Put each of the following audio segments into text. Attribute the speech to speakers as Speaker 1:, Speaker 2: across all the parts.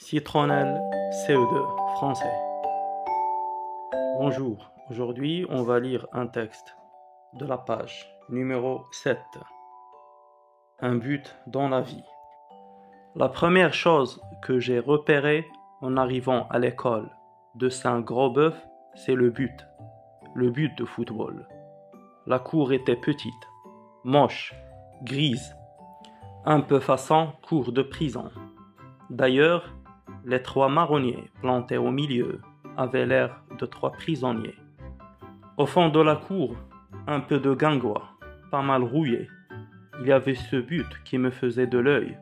Speaker 1: Citronnelle CE2 français. Bonjour, aujourd'hui on va lire un texte de la page numéro 7. Un but dans la vie. La première chose que j'ai repérée en arrivant à l'école de Saint-Grosboeuf, c'est le but de football. La cour était petite, moche, grise, un peu façon cour de prison. D'ailleurs, les 3 marronniers plantés au milieu avaient l'air de 3 prisonniers. Au fond de la cour, un peu de guingois, pas mal rouillé. Il y avait ce but qui me faisait de l'œil,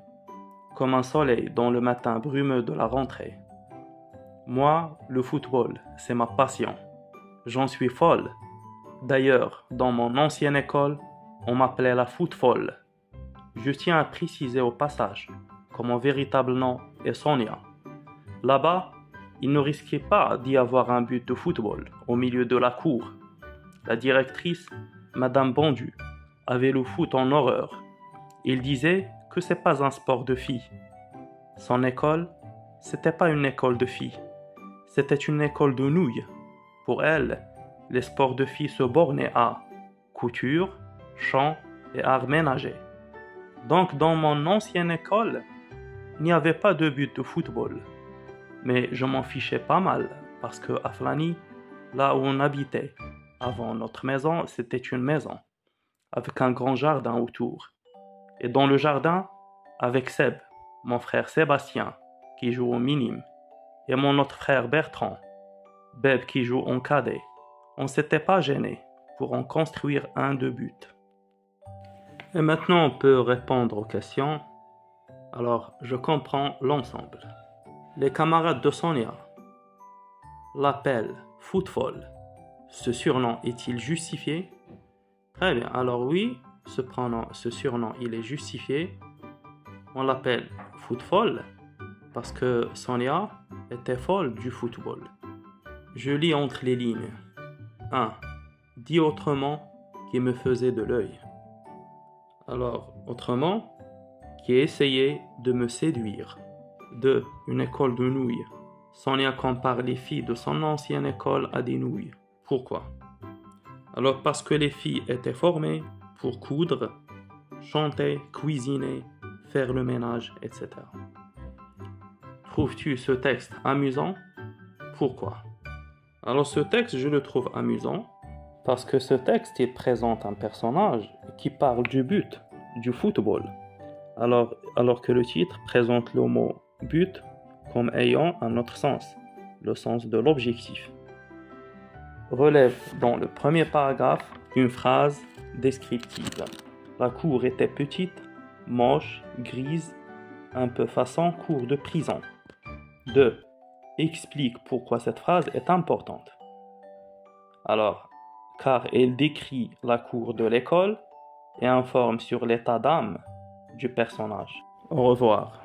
Speaker 1: comme un soleil dans le matin brumeux de la rentrée. Moi, le football, c'est ma passion. J'en suis folle. D'ailleurs, dans mon ancienne école, on m'appelait la footfolle. Je tiens à préciser au passage que mon véritable nom est Sonia. Là-bas, il ne risquait pas d'y avoir un but de football au milieu de la cour. La directrice, Madame Bondu, avait le foot en horreur. Il disait que c'est pas un sport de filles. Son école, c'était pas une école de filles, c'était une école de nouilles. Pour elle, les sports de filles se bornaient à couture, chant et arts ménagers. Donc dans mon ancienne école, il n'y avait pas de but de football. Mais je m'en fichais pas mal, parce que à Flany, là où on habitait, avant notre maison, c'était une maison, avec un grand jardin autour. Et dans le jardin, avec Seb, mon frère Sébastien, qui joue au minime, et mon autre frère Bertrand, Beb qui joue en cadet, on s'était pas gêné pour en construire un de but. Et maintenant on peut répondre aux questions. Alors je comprends l'ensemble. Les camarades de Sonia l'appellent Footfall. Ce surnom est-il justifié? Très bien, alors oui, ce surnom il est justifié. On l'appelle Footfall parce que Sonia était folle du football. Je lis entre les lignes. 1. Dit autrement, qui me faisait de l'œil. Alors, autrement, qui essayait de me séduire. 2. Une école de nouilles. Sonia compare les filles de son ancienne école à des nouilles. Pourquoi? Alors parce que les filles étaient formées pour coudre, chanter, cuisiner, faire le ménage, etc. Trouves-tu ce texte amusant? Pourquoi? Alors ce texte, je le trouve amusant parce que ce texte, il présente un personnage qui parle du but, du football. Alors que le titre présente le mot but comme ayant un autre sens, le sens de l'objectif. Relève dans le premier paragraphe une phrase descriptive. La cour était petite, moche, grise, un peu façon cour de prison. 2. Explique pourquoi cette phrase est importante. Alors, car elle décrit la cour de l'école et informe sur l'état d'âme du personnage. Au revoir.